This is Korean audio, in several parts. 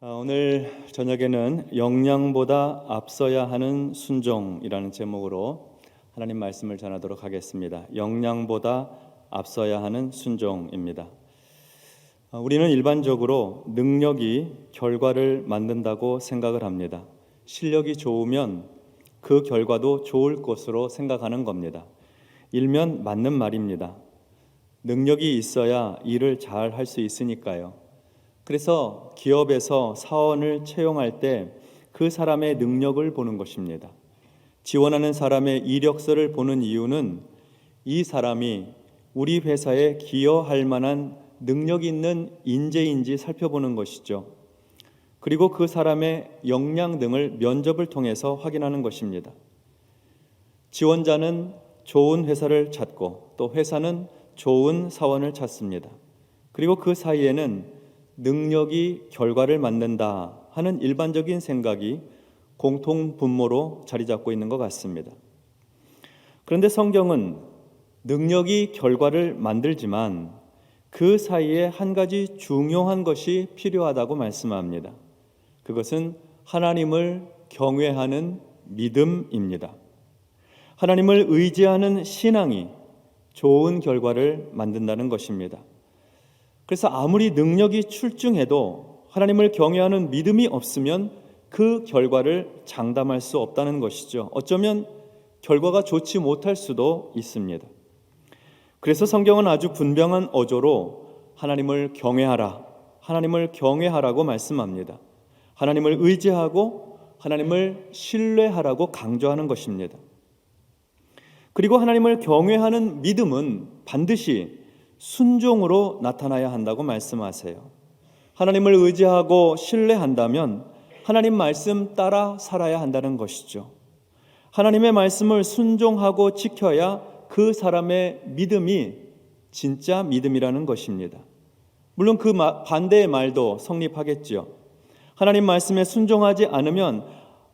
오늘 저녁에는 역량보다 앞서야 하는 순종이라는 제목으로 하나님 말씀을 전하도록 하겠습니다. 역량보다 앞서야 하는 순종입니다. 우리는 일반적으로 능력이 결과를 만든다고 생각을 합니다. 실력이 좋으면 그 결과도 좋을 것으로 생각하는 겁니다. 일면 맞는 말입니다. 능력이 있어야 일을 잘 할 수 있으니까요. 그래서 기업에서 사원을 채용할 때 그 사람의 능력을 보는 것입니다. 지원하는 사람의 이력서를 보는 이유는 이 사람이 우리 회사에 기여할 만한 능력이 있는 인재인지 살펴보는 것이죠. 그리고 그 사람의 역량 등을 면접을 통해서 확인하는 것입니다. 지원자는 좋은 회사를 찾고 또 회사는 좋은 사원을 찾습니다. 그리고 그 사이에는 능력이 결과를 만든다 하는 일반적인 생각이 공통 분모로 자리 잡고 있는 것 같습니다. 그런데 성경은 능력이 결과를 만들지만 그 사이에 한 가지 중요한 것이 필요하다고 말씀합니다. 그것은 하나님을 경외하는 믿음입니다. 하나님을 의지하는 신앙이 좋은 결과를 만든다는 것입니다. 그래서 아무리 능력이 출중해도 하나님을 경외하는 믿음이 없으면 그 결과를 장담할 수 없다는 것이죠. 어쩌면 결과가 좋지 못할 수도 있습니다. 그래서 성경은 아주 분명한 어조로 하나님을 경외하라, 하나님을 경외하라고 말씀합니다. 하나님을 의지하고 하나님을 신뢰하라고 강조하는 것입니다. 그리고 하나님을 경외하는 믿음은 반드시 순종으로 나타나야 한다고 말씀하세요. 하나님을 의지하고 신뢰한다면 하나님 말씀 따라 살아야 한다는 것이죠. 하나님의 말씀을 순종하고 지켜야 그 사람의 믿음이 진짜 믿음이라는 것입니다. 물론 그 반대의 말도 성립하겠죠. 하나님 말씀에 순종하지 않으면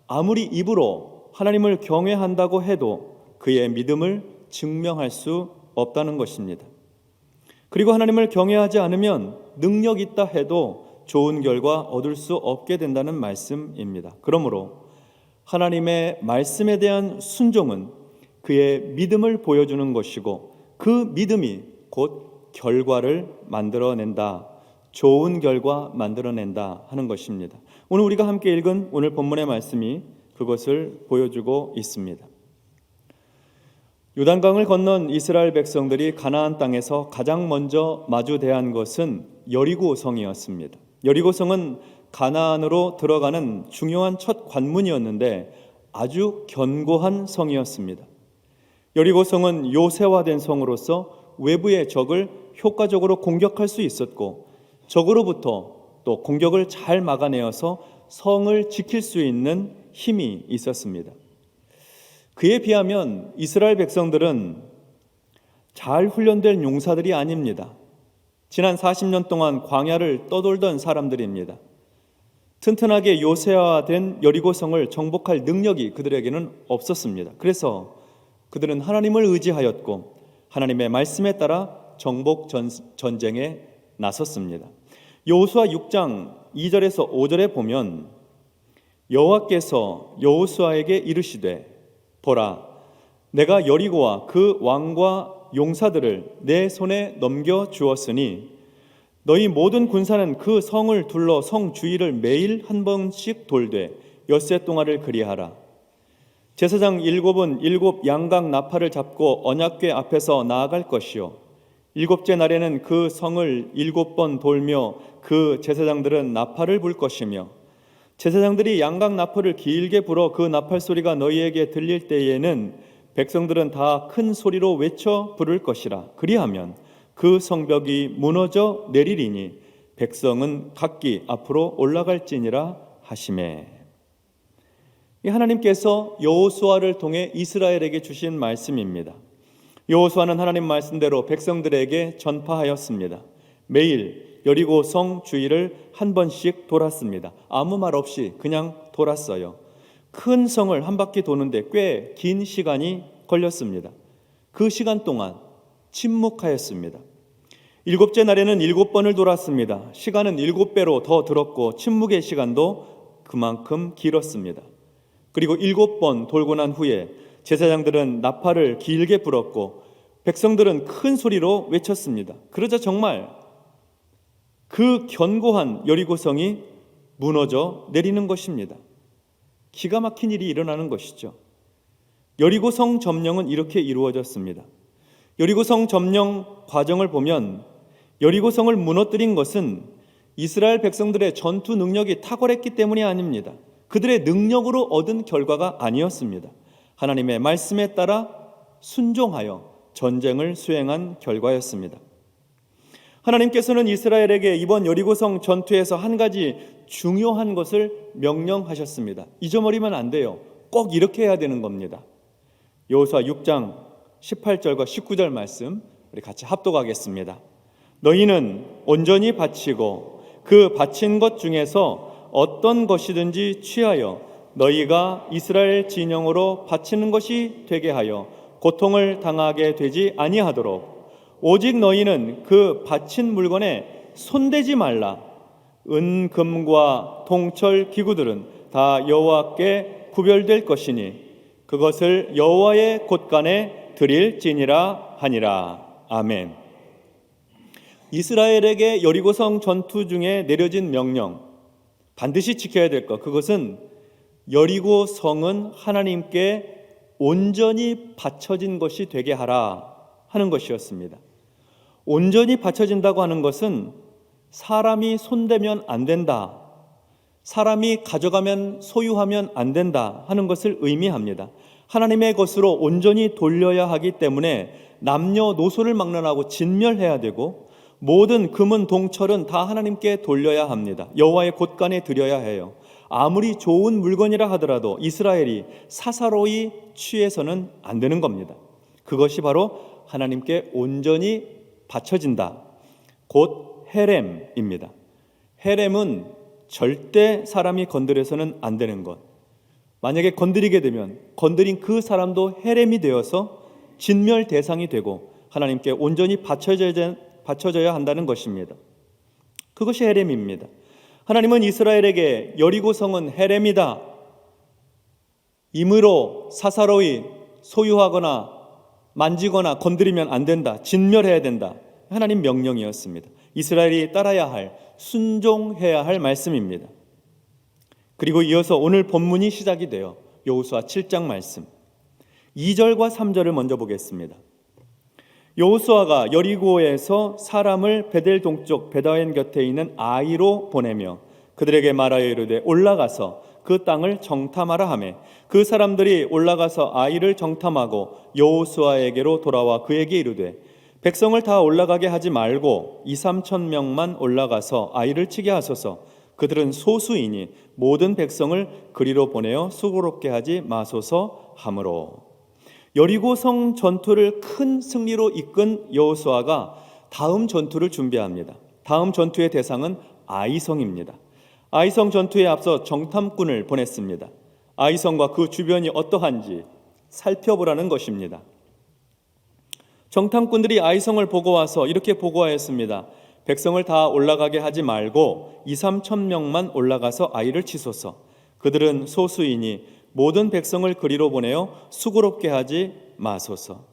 아무리 입으로 하나님을 경외한다고 해도 그의 믿음을 증명할 수 없다는 것입니다. 그리고 하나님을 경외하지 않으면 능력 있다 해도 좋은 결과 얻을 수 없게 된다는 말씀입니다. 그러므로 하나님의 말씀에 대한 순종은 그의 믿음을 보여주는 것이고 그 믿음이 곧 결과를 만들어낸다, 좋은 결과 만들어낸다 하는 것입니다. 오늘 우리가 함께 읽은 오늘 본문의 말씀이 그것을 보여주고 있습니다. 요단강을 건넌 이스라엘 백성들이 가나안 땅에서 가장 먼저 마주대한 것은 여리고성이었습니다. 여리고성은 가나안으로 들어가는 중요한 첫 관문이었는데 아주 견고한 성이었습니다. 여리고성은 요새화된 성으로서 외부의 적을 효과적으로 공격할 수 있었고 적으로부터 또 공격을 잘 막아내어서 성을 지킬 수 있는 힘이 있었습니다. 그에 비하면 이스라엘 백성들은 잘 훈련된 용사들이 아닙니다. 지난 40년 동안 광야를 떠돌던 사람들입니다. 튼튼하게 요새화된 여리고성을 정복할 능력이 그들에게는 없었습니다. 그래서 그들은 하나님을 의지하였고 하나님의 말씀에 따라 정복 전쟁에 나섰습니다. 여호수아 6장 2절에서 5절에 보면 여호와께서 여호수아에게 이르시되 보라, 내가 여리고와 그 왕과 용사들을 내 손에 넘겨 주었으니 너희 모든 군사는 그 성을 둘러 성 주위를 매일 한 번씩 돌되 엿새 동안을 그리하라. 제사장 7은 7 양각 나팔을 잡고 언약궤 앞에서 나아갈 것이요 7째 날에는 그 성을 7번 돌며 그 제사장들은 나팔을 불 것이며 제사장들이 양각 나팔을 길게 불어 그 나팔 소리가 너희에게 들릴 때에는 백성들은 다 큰 소리로 외쳐 부를 것이라. 그리하면 그 성벽이 무너져 내리리니 백성은 각기 앞으로 올라갈지니라 하시매. 하나님께서 여호수아를 통해 이스라엘에게 주신 말씀입니다. 여호수아는 하나님 말씀대로 백성들에게 전파하였습니다. 매일 여리고 성 주위를 한 번씩 돌았습니다. 아무 말 없이 그냥 돌았어요. 큰 성을 한 바퀴 도는데 꽤 긴 시간이 걸렸습니다. 그 시간 동안 침묵하였습니다. 일곱째 날에는 7번을 돌았습니다. 시간은 7배로 더 들었고 침묵의 시간도 그만큼 길었습니다. 그리고 7번 돌고 난 후에 제사장들은 나팔을 길게 불었고 백성들은 큰 소리로 외쳤습니다. 그러자 정말 그 견고한 여리고성이 무너져 내리는 것입니다. 기가 막힌 일이 일어나는 것이죠. 여리고성 점령은 이렇게 이루어졌습니다. 여리고성 점령 과정을 보면 여리고성을 무너뜨린 것은 이스라엘 백성들의 전투 능력이 탁월했기 때문이 아닙니다. 그들의 능력으로 얻은 결과가 아니었습니다. 하나님의 말씀에 따라 순종하여 전쟁을 수행한 결과였습니다. 하나님께서는 이스라엘에게 이번 여리고성 전투에서 한 가지 중요한 것을 명령하셨습니다. 잊어버리면 안 돼요. 꼭 이렇게 해야 되는 겁니다. 여호수아 6장 18절과 19절 말씀 우리 같이 합독하겠습니다. 너희는 온전히 바치고 그 바친 것 중에서 어떤 것이든지 취하여 너희가 이스라엘 진영으로 바치는 것이 되게 하여 고통을 당하게 되지 아니하도록 오직 너희는 그 바친 물건에 손대지 말라. 은, 금과 동철 기구들은 다 여호와께 구별될 것이니 그것을 여호와의 곳간에 드릴지니라 하니라. 아멘. 이스라엘에게 여리고성 전투 중에 내려진 명령, 반드시 지켜야 될 것, 그것은 여리고성은 하나님께 온전히 바쳐진 것이 되게 하라 하는 것이었습니다. 온전히 바쳐진다고 하는 것은 사람이 손대면 안 된다, 사람이 가져가면 소유하면 안 된다 하는 것을 의미합니다. 하나님의 것으로 온전히 돌려야 하기 때문에 남녀노소를 막론하고 진멸해야 되고 모든 금은 동철은 다 하나님께 돌려야 합니다. 여호와의 곳간에 드려야 해요. 아무리 좋은 물건이라 하더라도 이스라엘이 사사로이 취해서는 안 되는 겁니다. 그것이 바로 하나님께 온전히 바쳐진다. 곧 헤렘입니다. 헤렘은 절대 사람이 건드려서는 안 되는 것. 만약에 건드리게 되면 건드린 그 사람도 헤렘이 되어서 진멸 대상이 되고 하나님께 온전히 바쳐져야 한다는 것입니다. 그것이 헤렘입니다. 하나님은 이스라엘에게 여리고성은 헤렘이다, 임의로 사사로이 소유하거나 만지거나 건드리면 안 된다, 진멸해야 된다, 하나님 명령이었습니다. 이스라엘이 따라야 할, 순종해야 할 말씀입니다. 그리고 이어서 오늘 본문이 시작이 돼요. 여호수아 7장 말씀 2절과 3절을 먼저 보겠습니다. 여호수아가 여리고에서 사람을 베델 동쪽 베다웬 곁에 있는 아이로 보내며 그들에게 말하여 이르되 올라가서 그 땅을 정탐하라 하매 그 사람들이 올라가서 아이를 정탐하고 여호수아에게로 돌아와 그에게 이르되 백성을 다 올라가게 하지 말고 2-3천 명만 올라가서 아이를 치게 하소서. 그들은 소수이니 모든 백성을 그리로 보내어 수고롭게 하지 마소서 하므로. 여리고성 전투를 큰 승리로 이끈 여호수아가 다음 전투를 준비합니다. 다음 전투의 대상은 아이성입니다. 아이성 전투에 앞서 정탐꾼을 보냈습니다. 아이성과 그 주변이 어떠한지 살펴보라는 것입니다. 정탐꾼들이 아이성을 보고 와서 이렇게 보고하였습니다. 백성을 다 올라가게 하지 말고 2-3천 명만 올라가서 아이를 치소서. 그들은 소수이니 모든 백성을 그리로 보내어 수고롭게 하지 마소서.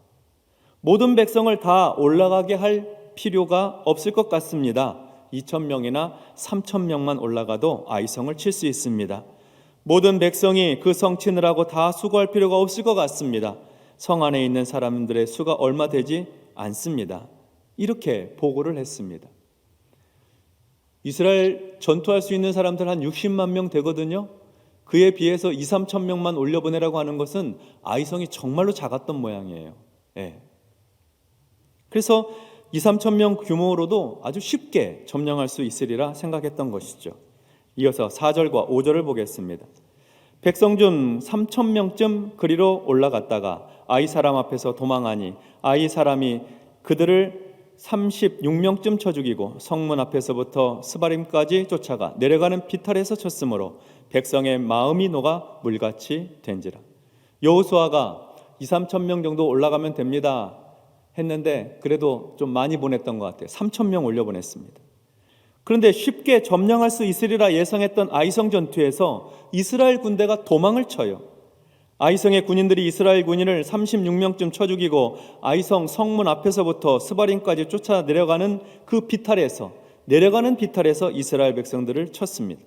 모든 백성을 다 올라가게 할 필요가 없을 것 같습니다. 2,000명이나 3,000명만 올라가도 아이성을 칠 수 있습니다. 모든 백성이 그 성 치느라고 다 수고할 필요가 없을 것 같습니다. 성 안에 있는 사람들의 수가 얼마 되지 않습니다. 이렇게 보고를 했습니다. 이스라엘 전투할 수 있는 사람들 한 60만 명 되거든요. 그에 비해서 2-3천 명만 올려보내라고 하는 것은 아이성이 정말로 작았던 모양이에요. 예. 그래서 2-3천 명 규모로도 아주 쉽게 점령할 수 있으리라 생각했던 것이죠. 이어서 4절과 5절을 보겠습니다. 백성 중 3천 명쯤 그리로 올라갔다가 아이 사람 앞에서 도망하니 아이 사람이 그들을 36명쯤 쳐 죽이고 성문 앞에서부터 스바림까지 쫓아가 내려가는 비탈에서 쳤으므로 백성의 마음이 녹아 물같이 된지라. 여호수아가 2-3천 명 정도 올라가면 됩니다 했는데 그래도 좀 많이 보냈던 것 같아요. 3,000명 올려보냈습니다. 그런데 쉽게 점령할 수 있으리라 예상했던 아이성 전투에서 이스라엘 군대가 도망을 쳐요. 아이성의 군인들이 이스라엘 군인을 36명쯤 쳐 죽이고 아이성 성문 앞에서부터 스바림까지 쫓아 내려가는 비탈에서 이스라엘 백성들을 쳤습니다.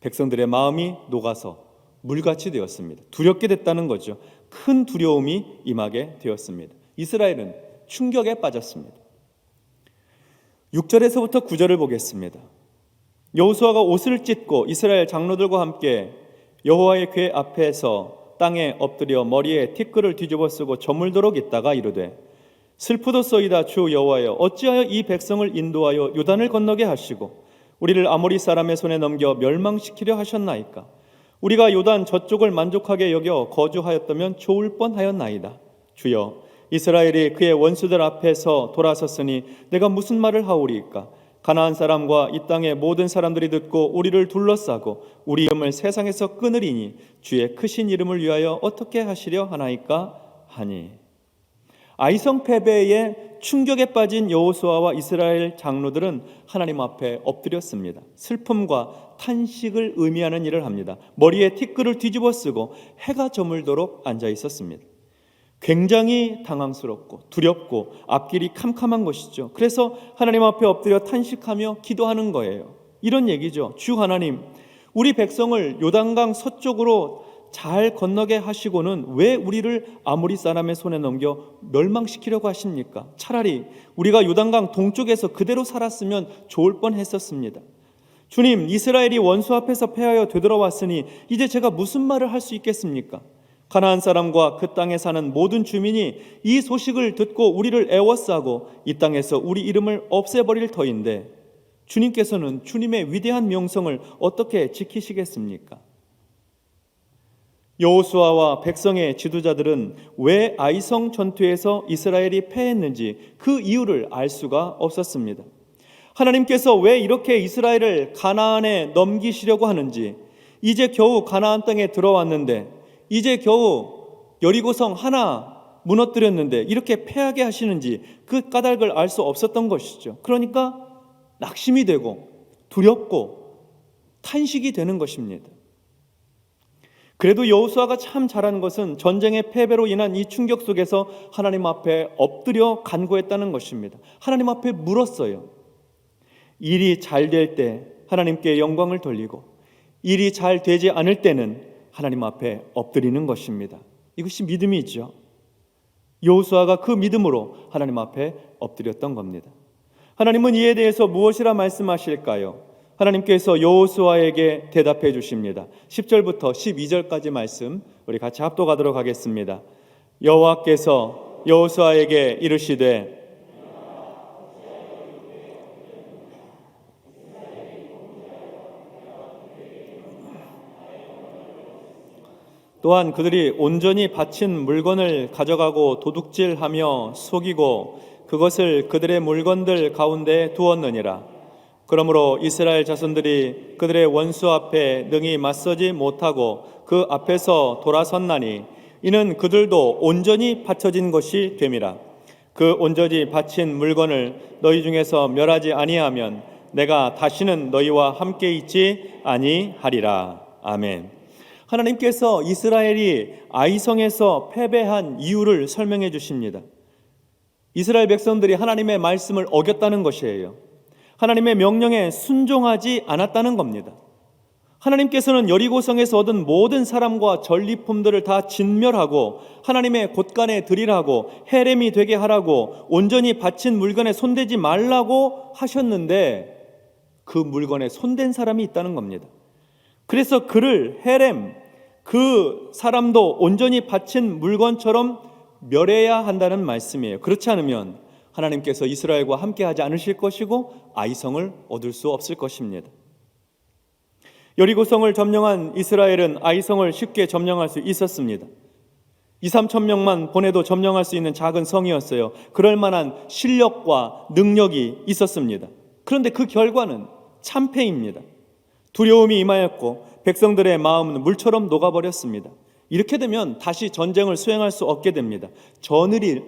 백성들의 마음이 녹아서 물같이 되었습니다. 두렵게 됐다는 거죠. 큰 두려움이 임하게 되었습니다. 이스라엘은 충격에 빠졌습니다. 6절에서부터 9절을 보겠습니다. 여호수아가 옷을 찢고 이스라엘 장로들과 함께 여호와의 궤 앞에서 땅에 엎드려 머리에 티끌을 뒤집어 쓰고 저물도록 있다가 이르되 슬프도소이다 주 여호와여 어찌하여 이 백성을 인도하여 요단을 건너게 하시고 우리를 아모리 사람의 손에 넘겨 멸망시키려 하셨나이까. 우리가 요단 저쪽을 만족하게 여겨 거주하였다면 좋을 뻔하였나이다. 주여 이스라엘이 그의 원수들 앞에서 돌아섰으니 내가 무슨 말을 하오리이까. 가나안 사람과 이 땅의 모든 사람들이 듣고 우리를 둘러싸고 우리 이름을 세상에서 끊으리니 주의 크신 이름을 위하여 어떻게 하시려 하나이까 하니. 아이성 패배에 충격에 빠진 여호수아와 이스라엘 장로들은 하나님 앞에 엎드렸습니다. 슬픔과 탄식을 의미하는 일을 합니다. 머리에 티끌을 뒤집어 쓰고 해가 저물도록 앉아 있었습니다. 굉장히 당황스럽고 두렵고 앞길이 캄캄한 것이죠. 그래서 하나님 앞에 엎드려 탄식하며 기도하는 거예요. 이런 얘기죠. 주 하나님, 우리 백성을 요단강 서쪽으로 잘 건너게 하시고는 왜 우리를 아모리 사람의 손에 넘겨 멸망시키려고 하십니까? 차라리 우리가 요단강 동쪽에서 그대로 살았으면 좋을 뻔했었습니다. 주님, 이스라엘이 원수 앞에서 패하여 되돌아왔으니 이제 제가 무슨 말을 할 수 있겠습니까? 가나안 사람과 그 땅에 사는 모든 주민이 이 소식을 듣고 우리를 애워싸고 이 땅에서 우리 이름을 없애버릴 터인데 주님께서는 주님의 위대한 명성을 어떻게 지키시겠습니까? 여호수아와 백성의 지도자들은 왜 아이성 전투에서 이스라엘이 패했는지 그 이유를 알 수가 없었습니다. 하나님께서 왜 이렇게 이스라엘을 가나안에 넘기시려고 하는지, 이제 겨우 가나안 땅에 들어왔는데 이제 겨우 여리고성 하나 무너뜨렸는데 이렇게 패하게 하시는지 그 까닭을 알 수 없었던 것이죠. 그러니까 낙심이 되고 두렵고 탄식이 되는 것입니다. 그래도 여호수아가 참 잘한 것은 전쟁의 패배로 인한 이 충격 속에서 하나님 앞에 엎드려 간구했다는 것입니다. 하나님 앞에 물었어요. 일이 잘 될 때 하나님께 영광을 돌리고 일이 잘 되지 않을 때는 하나님 앞에 엎드리는 것입니다. 이것이 믿음이죠. 여호수아가 그 믿음으로 하나님 앞에 엎드렸던 겁니다. 하나님은 이에 대해서 무엇이라 말씀하실까요? 하나님께서 여호수아에게 대답해 주십니다. 10절부터 12절까지 말씀 우리 같이 합독하도록 하겠습니다. 여호와께서 여호수아에게 이르시되 또한 그들이 온전히 바친 물건을 가져가고 도둑질하며 속이고 그것을 그들의 물건들 가운데 두었느니라. 그러므로 이스라엘 자손들이 그들의 원수 앞에 능히 맞서지 못하고 그 앞에서 돌아섰나니 이는 그들도 온전히 바쳐진 것이 됨이라. 그 온전히 바친 물건을 너희 중에서 멸하지 아니하면 내가 다시는 너희와 함께 있지 아니하리라. 아멘. 하나님께서 이스라엘이 아이성에서 패배한 이유를 설명해 주십니다. 이스라엘 백성들이 하나님의 말씀을 어겼다는 것이에요. 하나님의 명령에 순종하지 않았다는 겁니다. 하나님께서는 여리고성에서 얻은 모든 사람과 전리품들을 다 진멸하고 하나님의 곳간에 드리라고 헤렘이 되게 하라고 온전히 바친 물건에 손대지 말라고 하셨는데 그 물건에 손댄 사람이 있다는 겁니다. 그래서 그를 헤렘, 그 사람도 온전히 바친 물건처럼 멸해야 한다는 말씀이에요. 그렇지 않으면 하나님께서 이스라엘과 함께하지 않으실 것이고 아이성을 얻을 수 없을 것입니다. 여리고성을 점령한 이스라엘은 아이성을 쉽게 점령할 수 있었습니다. 2-3천 명만 보내도 점령할 수 있는 작은 성이었어요. 그럴 만한 실력과 능력이 있었습니다. 그런데 그 결과는 참패입니다. 두려움이 임하였고 백성들의 마음은 물처럼 녹아버렸습니다. 이렇게 되면 다시 전쟁을 수행할 수 없게 됩니다. 전의,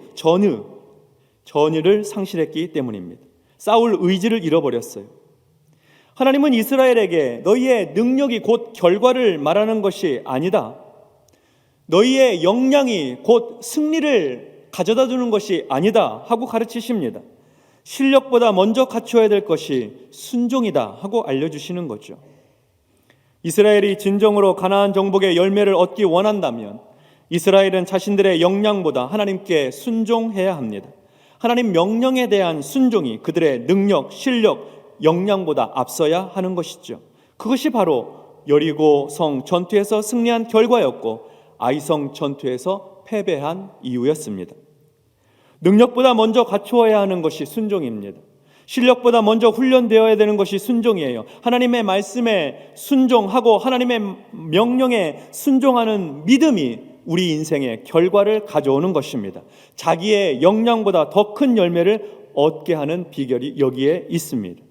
전의를 상실했기 때문입니다. 싸울 의지를 잃어버렸어요. 하나님은 이스라엘에게 너희의 능력이 곧 결과를 말하는 것이 아니다. 너희의 역량이 곧 승리를 가져다 주는 것이 아니다 하고 가르치십니다. 실력보다 먼저 갖추어야 될 것이 순종이다 하고 알려주시는 거죠. 이스라엘이 진정으로 가나안 정복의 열매를 얻기 원한다면 이스라엘은 자신들의 역량보다 하나님께 순종해야 합니다. 하나님 명령에 대한 순종이 그들의 능력, 실력, 역량보다 앞서야 하는 것이죠. 그것이 바로 여리고성 전투에서 승리한 결과였고 아이성 전투에서 패배한 이유였습니다. 능력보다 먼저 갖추어야 하는 것이 순종입니다. 실력보다 먼저 훈련되어야 되는 것이 순종이에요. 하나님의 말씀에 순종하고 하나님의 명령에 순종하는 믿음이 우리 인생의 결과를 가져오는 것입니다. 자기의 역량보다 더 큰 열매를 얻게 하는 비결이 여기에 있습니다.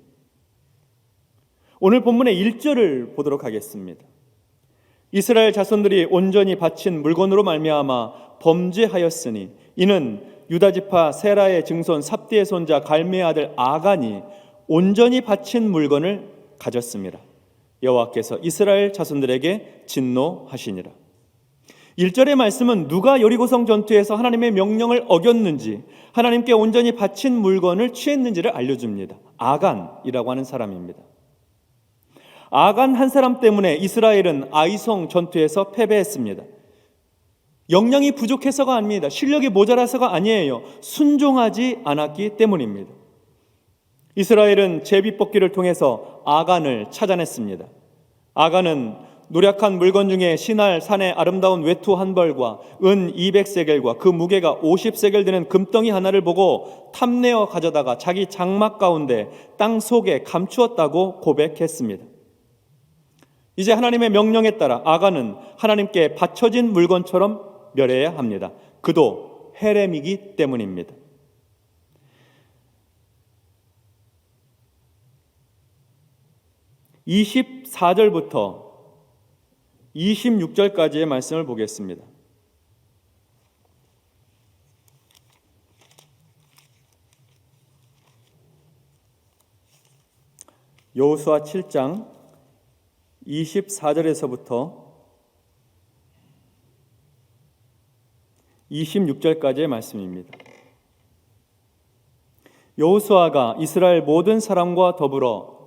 오늘 본문의 1절을 보도록 하겠습니다. 이스라엘 자손들이 온전히 바친 물건으로 말미암아 범죄하였으니 이는 유다지파 세라의 증손 삽디의 손자 갈미의 아들 아간이 온전히 바친 물건을 가졌습니다. 여호와께서 이스라엘 자손들에게 진노하시니라. 1절의 말씀은 누가 여리고성 전투에서 하나님의 명령을 어겼는지, 하나님께 온전히 바친 물건을 취했는지를 알려줍니다. 아간이라고 하는 사람입니다. 아간 한 사람 때문에 이스라엘은 아이성 전투에서 패배했습니다. 역량이 부족해서가 아닙니다. 실력이 모자라서가 아니에요. 순종하지 않았기 때문입니다. 이스라엘은 제비뽑기를 통해서 아간을 찾아냈습니다. 아간은 노략한 물건 중에 신할 산의 아름다운 외투 한 벌과 은 200세겔과 그 무게가 50세겔 되는 금덩이 하나를 보고 탐내어 가져다가 자기 장막 가운데 땅 속에 감추었다고 고백했습니다. 이제 하나님의 명령에 따라 아간은 하나님께 바쳐진 물건처럼 멸해야 합니다. 그도 헤렘이기 때문입니다. (24절부터) 26절까지의 말씀을 보겠습니다. 여호수아 7장 24절에서부터 26절까지의 말씀입니다. 여호수아가 이스라엘 모든 사람과 더불어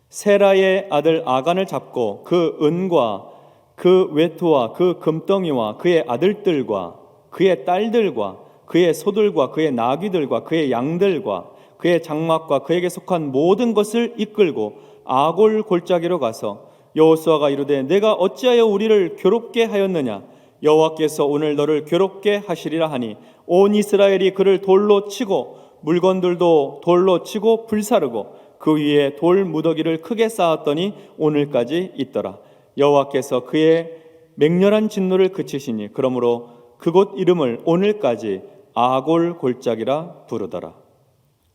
세라의 아들 아간을 잡고 그 은과 그 외투와 그 금덩이와 그의 아들들과 그의 딸들과 그의 소들과 그의 나귀들과 그의 양들과 그의 장막과 그에게 속한 모든 것을 이끌고 아골 골짜기로 가서 여호수아가 이르되 내가 어찌하여 우리를 괴롭게 하였느냐 여호와께서 오늘 너를 괴롭게 하시리라 하니 온 이스라엘이 그를 돌로 치고 물건들도 돌로 치고 불사르고 그 위에 돌 무더기를 크게 쌓았더니 오늘까지 있더라. 여호와께서 그의 맹렬한 진노를 그치시니 그러므로 그곳 이름을 오늘까지 아골 골짜기라 부르더라.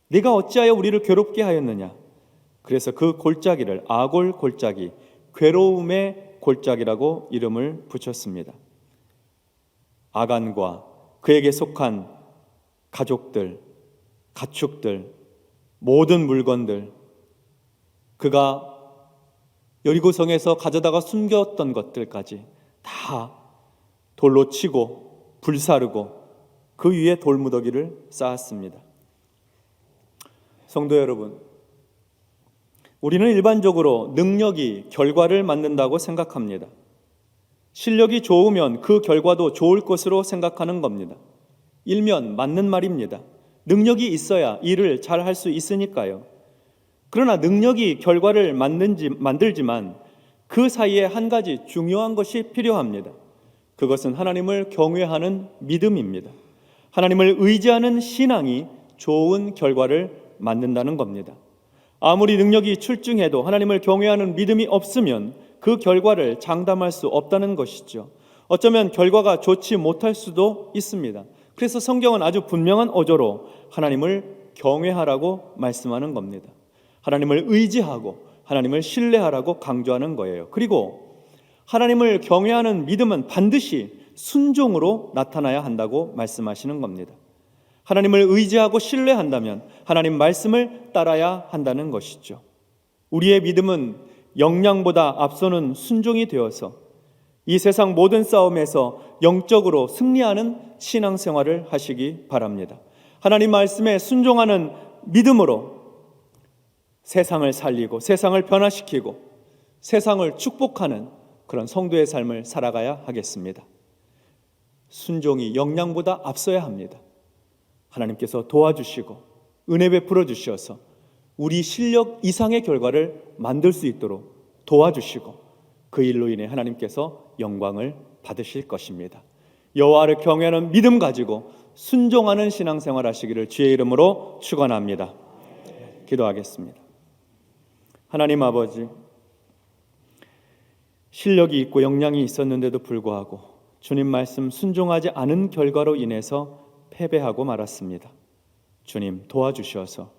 네가 어찌하여 우리를 괴롭게 하였느냐. 그래서 그 골짜기를 아골 골짜기, 괴로움의 골짜기라고 이름을 붙였습니다. 아간과 그에게 속한 가족들, 가축들, 모든 물건들, 그가 여리고성에서 가져다가 숨겼던 것들까지 다 돌로 치고 불사르고 그 위에 돌무더기를 쌓았습니다. 성도 여러분, 우리는 일반적으로 능력이 결과를 만든다고 생각합니다. 실력이 좋으면 그 결과도 좋을 것으로 생각하는 겁니다. 일면 맞는 말입니다. 능력이 있어야 일을 잘 할 수 있으니까요. 그러나 능력이 결과를 만들지만 그 사이에 한 가지 중요한 것이 필요합니다. 그것은 하나님을 경외하는 믿음입니다. 하나님을 의지하는 신앙이 좋은 결과를 만든다는 겁니다. 아무리 능력이 출중해도 하나님을 경외하는 믿음이 없으면 그 결과를 장담할 수 없다는 것이죠. 어쩌면 결과가 좋지 못할 수도 있습니다. 그래서 성경은 아주 분명한 어조로 하나님을 경외하라고 말씀하는 겁니다. 하나님을 의지하고 하나님을 신뢰하라고 강조하는 거예요. 그리고 하나님을 경외하는 믿음은 반드시 순종으로 나타나야 한다고 말씀하시는 겁니다. 하나님을 의지하고 신뢰한다면 하나님 말씀을 따라야 한다는 것이죠. 우리의 믿음은 역량보다 앞서는 순종이 되어서 이 세상 모든 싸움에서 영적으로 승리하는 신앙생활을 하시기 바랍니다. 하나님 말씀에 순종하는 믿음으로 세상을 살리고 세상을 변화시키고 세상을 축복하는 그런 성도의 삶을 살아가야 하겠습니다. 순종이 역량보다 앞서야 합니다. 하나님께서 도와주시고 은혜 베풀어 주셔서 우리 실력 이상의 결과를 만들 수 있도록 도와주시고 그 일로 인해 하나님께서 영광을 받으실 것입니다. 여호와를 경외하는 믿음 가지고 순종하는 신앙생활 하시기를 주의 이름으로 축원합니다. 기도하겠습니다. 하나님 아버지, 실력이 있고 역량이 있었는데도 불구하고 주님 말씀 순종하지 않은 결과로 인해서 패배하고 말았습니다. 주님 도와주셔서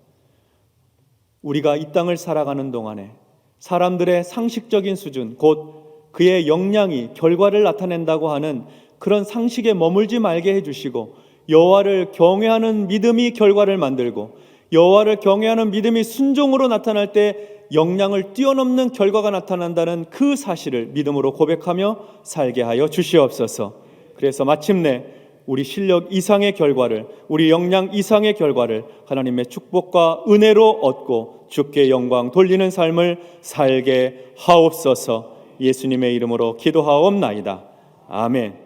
우리가 이 땅을 살아가는 동안에 사람들의 상식적인 수준, 곧 그의 역량이 결과를 나타낸다고 하는 그런 상식에 머물지 말게 해주시고 여호와를 경외하는 믿음이 결과를 만들고 여호와를 경외하는 믿음이 순종으로 나타날 때 역량을 뛰어넘는 결과가 나타난다는 그 사실을 믿음으로 고백하며 살게 하여 주시옵소서. 그래서 마침내 우리 실력 이상의 결과를, 우리 역량 이상의 결과를 하나님의 축복과 은혜로 얻고 주께 영광 돌리는 삶을 살게 하옵소서. 예수님의 이름으로 기도하옵나이다. 아멘.